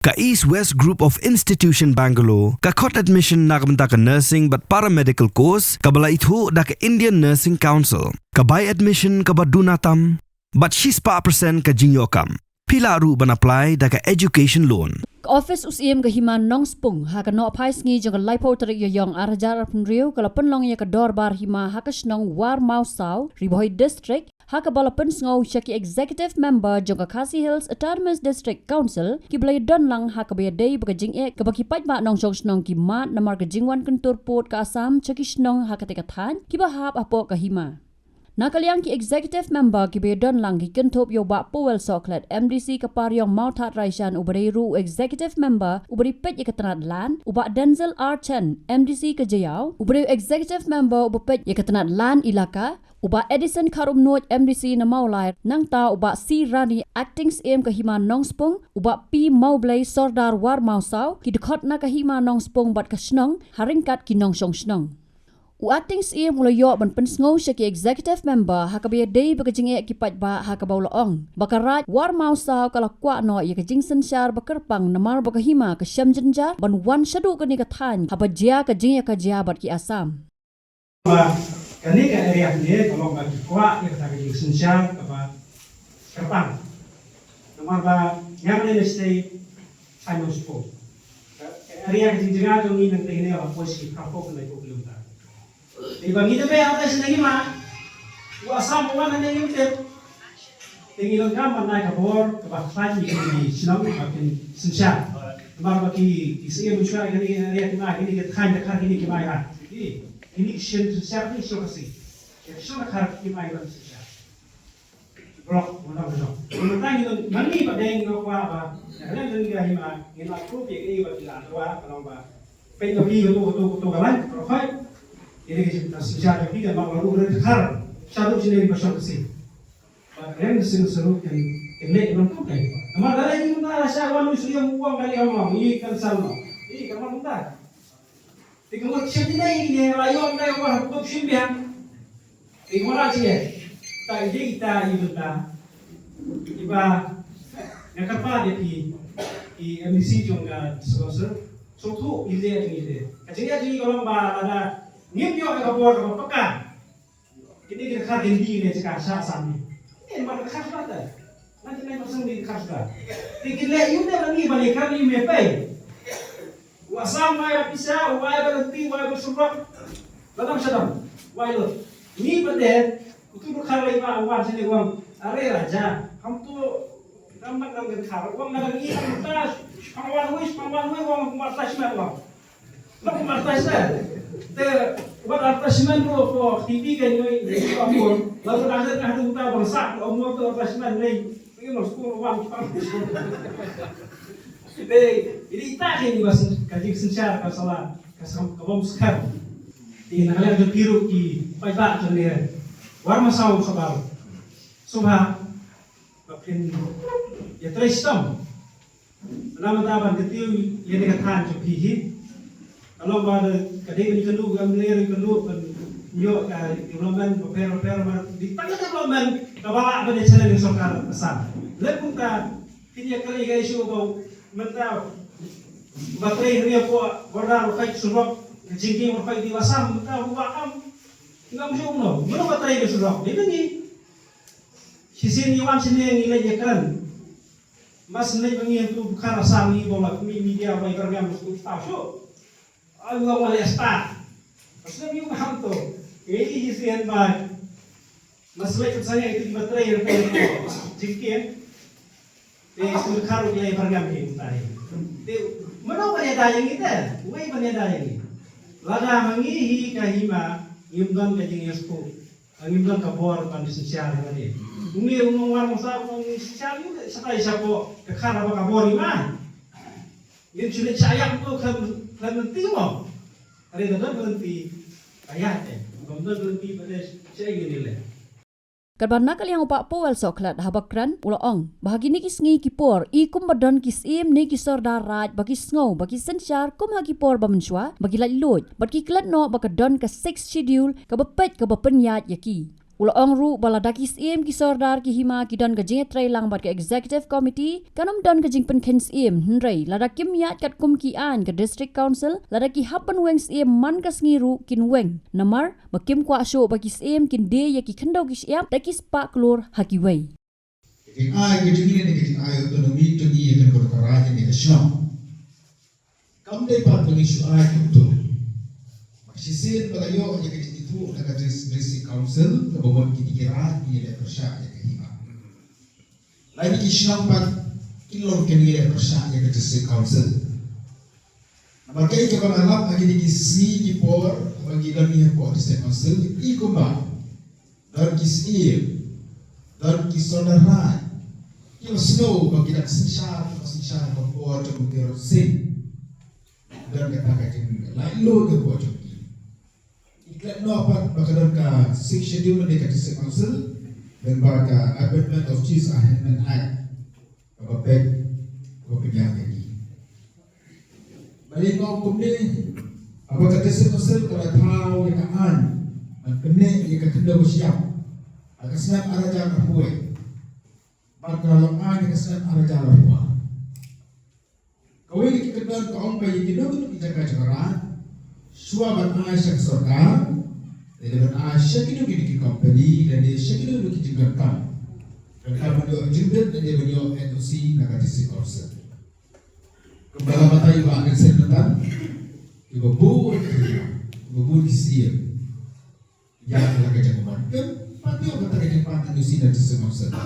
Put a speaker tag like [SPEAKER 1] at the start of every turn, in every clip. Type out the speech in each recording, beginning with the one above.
[SPEAKER 1] Ka East West Group of Institution Bangalore, ka court admission na kabenta ka nursing but paramedical course, kabala itu da ka Indian Nursing Council. Ka buy admission ka badunatam, but she's pa percent ka jinyokam. Pila ru ban apply da ka education loan.
[SPEAKER 2] Office USIM ka himan nong spung ha ka no apay sngi jong laipo tarik yoyong arajar punriu kala penlong ya ka dorbar hima ha ka snong war mausau riboy district ha ka balapan sngo shaki executive member jong ka Khasi Hills Autonomous District Council ki blay don lang ha ka bayadai baka jing e ka baki paj ma nong shong snong ki mat namar ka jingwan kentur port ka Assam chaki snong ha ka tekatan ki bahap apo ka hima. Nakaliang ki executive member ki bedon lang ki kentop yo ba Powell Soklet MDC kaparyong Mauthat Raishan ubari ru executive member ubari pet ikatanat lan uba Denzel R. Chen MDC ka Jayau ubari executive member uba pet ikatanat lan ilaka uba Edison Karumnot MDC na Maulay nang ta uba C. Rani acting CM ka hima nongspong uba P. Maublay Sordar War Mausau ki dekot na ka hima nongspong bat ka snong haringkat ki nongshong snong. Acting CM mula yo ban pensngo siya ki executive member hakabiya day bakajing e kipat ba hakabawlaong. Bakarat war mausaw kalakwa no ya kajing sensyar bakarpang namar bakahima ka syamjenjar ban wan syadu kani katan habajia kajing ya kajia bat ki Assam.
[SPEAKER 3] Kani ka area ni kalau bagi kwa ya kata kajing sensyar apa kerpang. Namar ba yang ni stay finance po. Area kajing jenga jong ni nang tingin ya posisi kapok na ko kilometer. Di bagi dia apa sih lagi mah? Gua asam bukan hanya itu. Tinggal kan mana kabor kebakaran di sinau makin sensyar. Kemarin bagi isi muncul ini area mana ini kita kan ini kemana? Ini sensyar ini siapa sih? Siapa kan kemana sensyar? Blok mana blok? Kemudian itu mani pada yang apa apa? Yang lain juga hima, yang aku pikir bagi lantua kalau apa? Pengen betul kawan, profil. Ini kita sensyar lagi dan maklum udah dekar satu jenis pasal kesini. Yang seru kan kene belum pakai. Nama dari ini kita rasa wanu sudah uang kali orang ini kan sama. Ini kan mana? Tiga orang siapa ini rayon dari orang tuh simpian. Tiga orang sih. Tak jadi kita itu tak. Iba yang kerja di MDC juga selesai. Suatu ide. Kecilnya jadi kalau ada Nim yo ka bor ka pekan. Ini kita khar hindi ni cakap sah sami. Ini mana khas pada. Nanti naik pasang di khas dah. Tikilai you dah lagi balik kami mepai. Wasam mai rapisa, wai berhenti, wai bersurak. Badam sadam. Wai lo. Ini pada itu khar lagi pak awan sini uang. Are raja, kamu tu gambar dengan khar. Uang nak lagi kamu tas. Pangwan hui uang martas mai uang. Nak martas dah. Buat attachment for TV kan ni amor lalu ada kita bersak amor tu attachment ni ini nos pun uang jadi tak ini bahasa kaji sensyar kasalah kasam kabom sekar di nalar tu biru ki pada tu ni war masau sabal subha bakin ya tristam nama taban ketiu ya dikatakan tu pihi kalau pada kadang ni kelu gambar kelu yo development repair di tengah development kabawa pada channel yang sokar besar. Lepun ta kini kali guys yo bau mentau baterai ni ko borda rokai surok jinggi rokai di wasam mentau wakam ngam jo no mana baterai ni surok ni ni sisin yuan sini yang nilai kan mas nilai pengi itu bukan asam ni bola media baik kerja mesti tahu. Aku mau lihat, maksudnya ni macam tu. Ini isian bag. Masalah itu saya itu baterai yang paling jikir. Itu karu dia bergam ni tadi. Mana banyak dayang kita? Wei banyak dayang ni. Lada mengihi kahima, imdan kajing esku, imdan kabor pandai sensyar tadi. Umi orang masa orang sensyar itu sekai siapa kekar apa kabor iman. Ini sudah sayang tu kan berhenti mau. Hari itu berhenti ayat berhenti pada saya gini lah.
[SPEAKER 2] Karban nakal yang upak Powell Soklat habakran ulaong bahagi ni kisngi kipor ikum badan kisim ni kisor darat bagi sngow bagi sensyar kum hagi por bamenswa bagi lalud bagi klat no bakadon ka 6 schedule ka bepet ka bepenyat yaki. Ula ongru baladaki SIM ki sordar ki hima ki don gajing trai lang bat ke executive committee kanam don gajing pen ken SIM hnrei ladakim yat kat kum ki an ke district council ladaki hapan weng SIM man kas ngiru kin weng namar makim kwa sho baki SIM kin de ya ki khandau ki siap daki spa klor haki wei.
[SPEAKER 4] Ai ke jingi ne ke ai autonomi to ni ke ko karaje ne sham. Kam dei pat pengi shu ai kuto. Maksisen bagayo ye ke itu daga district council ke bawah ki dikira ni le persya ye ke hima. Lain ki sham pat kilor ke ni le persya ye ke district council. Nabagai ke banalap agi di si ki por bagi dan ni por district council i ko ba. Dan ki SIM dan ki saudara kita snow bagi nak sincah bahwa jom kita sing dan kita kaji lain lo ke buat jom iklan no apa bakalan ka six schedule dekat di council dan baka amendment of chiefs amendment act apa pegang lagi balik kau kumni apa kata council kalau tahu yang an kena yang kena bersiap agar siap araja berbuat kalau ada kesan ada jalan buat. Kau ini kita dan kaum bayi kita tu kita jaga-jagaan. Suaban Aisyah sorga, dan Aisyah kita di company dan dia Aisyah kita kita jaga. Dan kalau dia jumpa dan dia beliau NOC nak kasi kursus. Kembali mata ibu akan sentuhan, ibu buat kisian. Jangan lagi jagoan. Kan pati orang tak kerja pati NOC dan kasi kursus.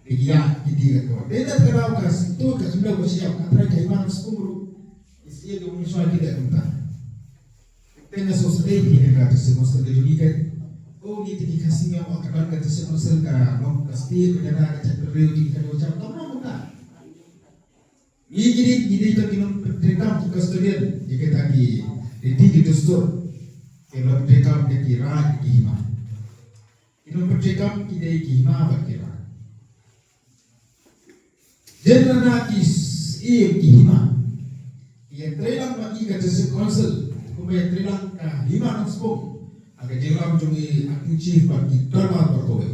[SPEAKER 4] Dia jadi kau. Dia tak kerana kas itu kas sudah bersiap. Antara keimanan sepuluh, isi itu misalnya tidak entah. Tena sosial ini yang kata semua sedih juga kan. Oh ni tinggi kasihnya orang akan kata semua selga. Nom kasih kerana kata beriu di kerana ucap. Tahu tak muka. Ini jadi itu kita berdekat kita student. Jika tadi di kita store. Kalau berdekat kita kira kihima. Kalau berdekat kita kihima berkira. Jenana kis kihima. Ia terang bagi ke district council. Kumai terang ke hima nak sepuluh. Agar jelam jungi aktif chief bagi terma berkowe.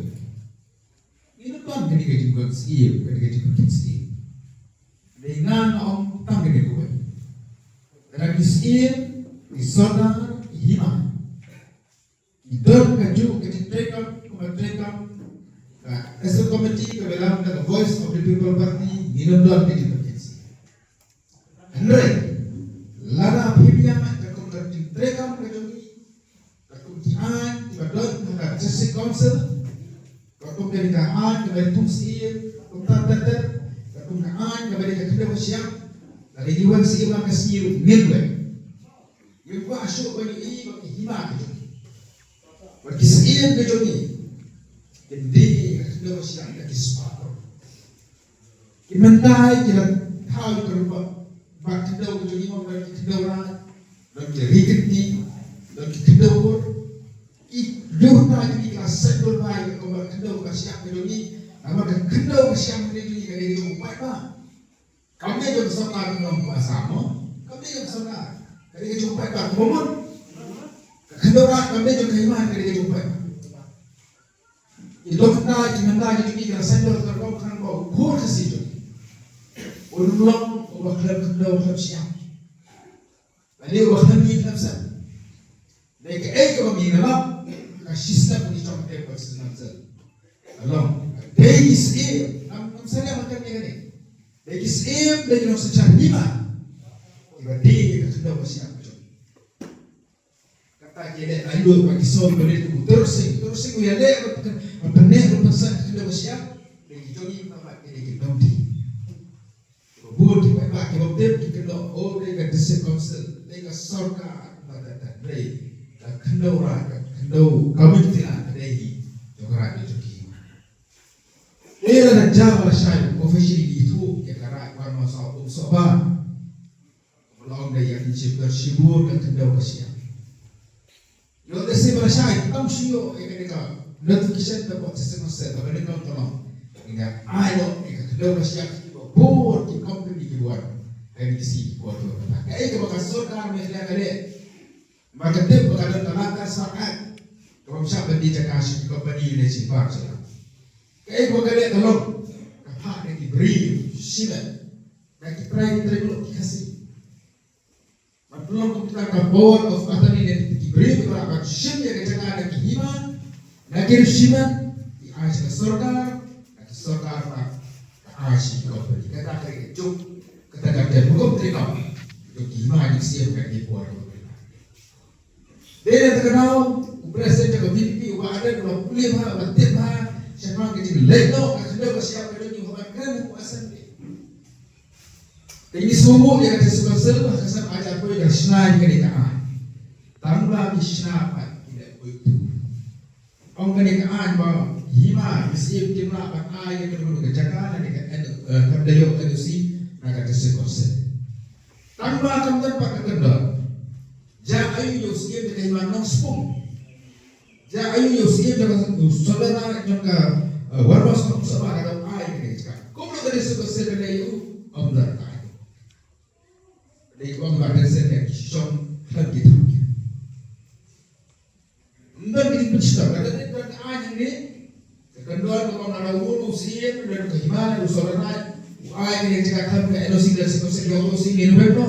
[SPEAKER 4] Ini tuan ketika juga ketika juga dengan om tang ketika kowe. Terang kis di sana hima. Idor kaju ketika terang as a committee ke dalam the voice of the people party minum dalam emergency. Andre, lana pihaknya takut terkam kejogi, takut kian tibadot ke district council, takut dari kian ke dari tungsi, takut terter, takut kian ke dari kita bersiap, dari diwan siapa kasih milwe. Yang gua asyik bagi hima kejogi, bagi sekian kejogi. Jadi kita bersiap kita sepakat. Kita mentai kita tahu kerana bak kita berjudi mahu kita orang dan kita riketi dan kita ber. Jauh tak jadi kita sedul baik kalau kita bersiap berjudi, nama kita bersiap berjudi kalau dia buat apa? Kami juga bersama dengan bersama. Kami juga bersama. Kalau dia buat apa? Mohon. Kita orang kami juga iman kalau dia buat apa? Ilokna jimanda jadi kita sendiri terkau kan kau kuat situ. Ulang waktu kita siap. Lalu waktu ni nafsa. Lepas kami dalam sistem ini cuma tempat senang. Allah. Degis saya macam ni. Degis dari orang secara lima. Ibadah kita bersiap. Kata kita lalu bagi soal beri terus ya deh. Benar pesan sudah bersiap. Lagi joni nama ini kita nanti. Buat kita pakai waktu kita lo orang district council, mereka sorga pada tadi. Kendo orang, kendo kami tidak ada ini. Jokoran itu kini. Ia adalah jawab saya profesi itu yang kerana kalau masalah usaha, belum ada yang bersibuk dan kendo bersiap. Yo desi bersiap, kamu siapa yang kita notification dapat sistem set, tapi ini kalau tolong, ingat, ayo, kita bersiap. Buat di company keluar dari sini buat tu. Kayak itu bakal sorkan mereka kali. Maka dia bakal terangkan sangat. Kalau siapa di Jakarta company ini sih pak saya. Kayak gua kalian tolong kapal yang diberi silat, nak try dulu dikasih. Belum kita board of attorney yang diberi kepada akan ship yang Jakarta yang hima, nak kirim silat di Asia Sorkar pak Asia company. Kita kerja cuk, kita kerja hukum terima. Itu hima yang siap kerja buat. Dia terkenal, presiden jaga PDP, ada dua kuliah, batin siapa kerja lego, kerja siapa kerja ni orang keren kuasa ni. Ini semua dia kerja sebesar, kesan ajar pun yang senang kerjaan. Tambah bisna tidak begitu. Orang kerjaan bahawa hima mesti kita nak ayat yang kerjakan, dengan kerja edusi nak kerja sebesar. Tambah kamdan pak kendor. Ayu yung sige dengan manong spong. Ayu yung sige dengan saudara yang warwas kau sama dengan ayah kerja. Kau belum ada sebesar dengan itu, amdar ayah. Jadi kau ada sebesar kisah lagi tu. Amdar ini pencipta. Kalau ni berarti ayah ni, kedua kau nak ulu sige dan kehidupan saudara ayah yang jika kamu ada sebesar sebesar yang kau sige ni berapa?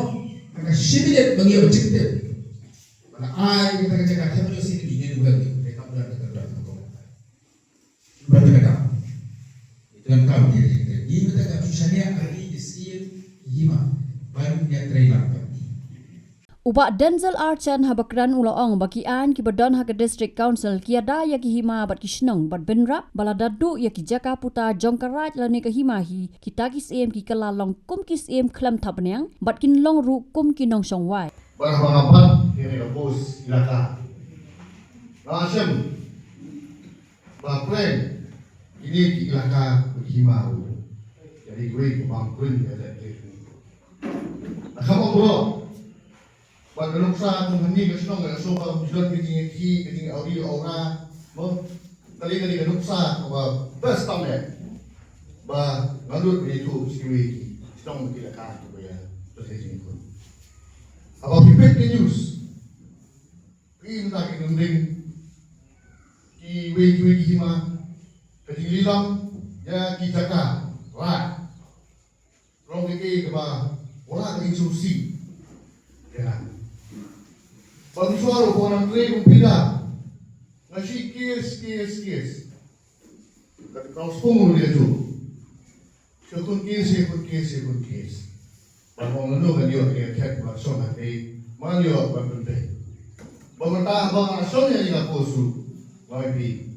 [SPEAKER 4] Maka syibilat bagi objektif. Ay kita kerja kami sini di sini bukan mereka benar benar berbeda. Itu yang kami diri. Ini kita kami susahnya hari disin hima baru dia terima.
[SPEAKER 2] Ubak Denzel Archan habakran ulaong bakian kibadon hak District Council kiada ya hima bat kisnong bat benrap baladadu ya ki Jaka Puta Jongkaraj lani ke himahi kita kisem ki kelalong kum kisem klam tabnyang bat kinlong ru kum kinong songwai.
[SPEAKER 5] Barang-barang yang dikapus ilaka. Langsung, bahkan ini di ilaka berhimau. Jadi gue kebangkun ya dari itu. Nah kamu bro, pada nuksa menghenti kesenong nggak soal jual ketinggi audio aura, mau kali ke nuksa bahwa best tamat, bah ngalut itu siwi, senong ilaka tu ya, terus ini pun. Apa pipet news? Ini tak kena ki wei hima kejililang ya ki Jaka lah. Rong ke ba orang instruksi. Ya. Bagi suara orang kue kumpida. Nasi kies. Kalau sepuluh dia tu. Sekun kies. Bang lalu kan dia kat masuk nanti, mana dia berbentuk. Bangta bang asal yang dia posu, maybe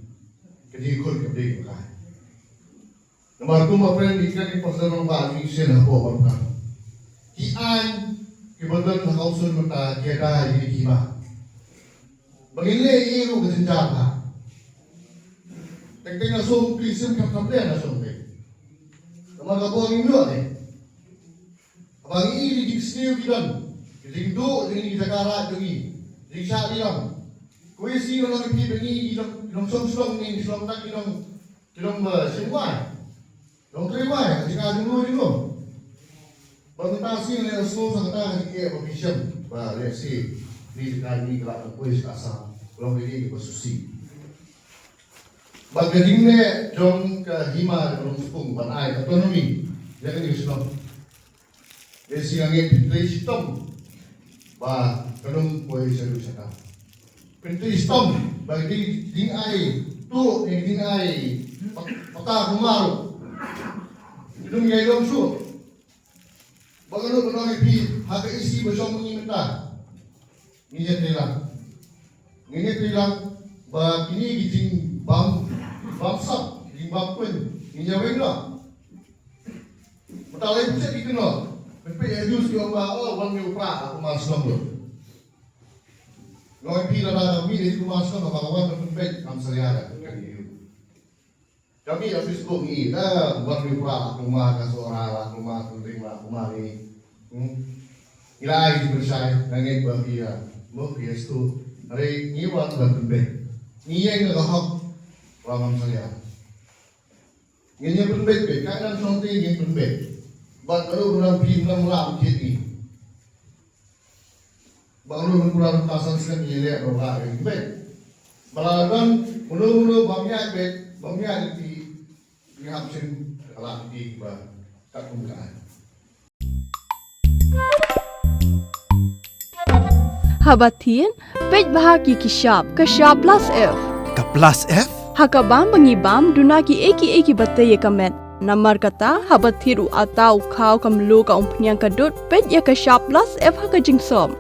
[SPEAKER 5] kerja ikut kerja bukan. Nomor tu apa yang dikatakan pasal orang baru ini saya nak buat apa? Kian kebetulan kausul mata tiada ini kima. Begini itu kesenjata. Tengah nasum krisis kampen nasum deh. Nomor kapal ini dua deh. Abang ini di sini bilang, jadi dua dengan di Jakarta lagi, jadi siapa bilang, kau isi orang ini begini, orang Islam ni, Islam tak orang semua, orang terima, jika dulu, bermentasi dengan semua sangat kita berbincang, bahawa si ni dekat ni kelak kau isi asal, orang ini bersusi. Bagaimana jom ke hima orang sepung, banai otonomi, jangan Islam. Esi angin pintu sistem, bah kanum koi seru sana. Pintu sistem bagi dingai tu dingai pakar kumaru. Itu menjadi lomsu. Bagaimana penolak pi harga isi bersama minta. Ini tilang bah ini giting bam sap di bam pun ini jawab lah. Betalai pusat dikenal. Tapi Yesus dia orang yang pra aku masuk dulu. Kalau pilih dah kami dari rumah masuk apa kawan berpendek kami seriada kami habis kau ni dah orang yang pra aku mah kasora aku mah terima aku mah ni. Ilai dipercaya dengan bahia, mungkin itu hari ni orang berpendek. Ni yang ngahak orang seriada. Ni yang berpendek, kadang something yang berpendek. Bang kalau orang pinjam orang kiri, bang kalau orang tasan sekarang ni lihat orang ini baik, Malagan mulu-mulu bangnya di hapsin alam di kekumpulan.
[SPEAKER 6] Habatin, pej bahagi kishap, kashap plus F.
[SPEAKER 1] Ka plus F?
[SPEAKER 6] Hakabam bangibam dunaki eki bataya kamet. Namar kata habathiru atau kau kamlu ka umpnyang kadut pej ya kashap plus F haka jingsom.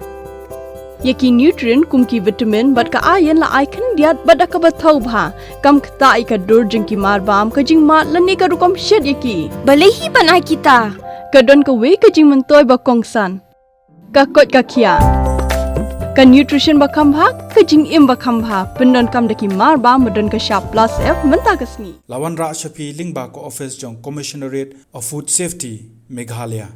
[SPEAKER 6] Yaki nutrient kumki vitamin bat ka ayan la icon diat bat ka bathau bha kam kta ika dur jingki marbam ka jingmat lani ka rukom shed yaki. Balehi banai kita. Kadon ka we ka jing mentoy ba kongsan. Ka kot ka kia. Ka nutrition ba khambha ka jing im ba khambha pendon kam daki marba medon ka sharp plus F menta kasni.
[SPEAKER 7] Lawan Ra Shafi Lingba ko office jong Commissionerate of Food Safety Meghalaya.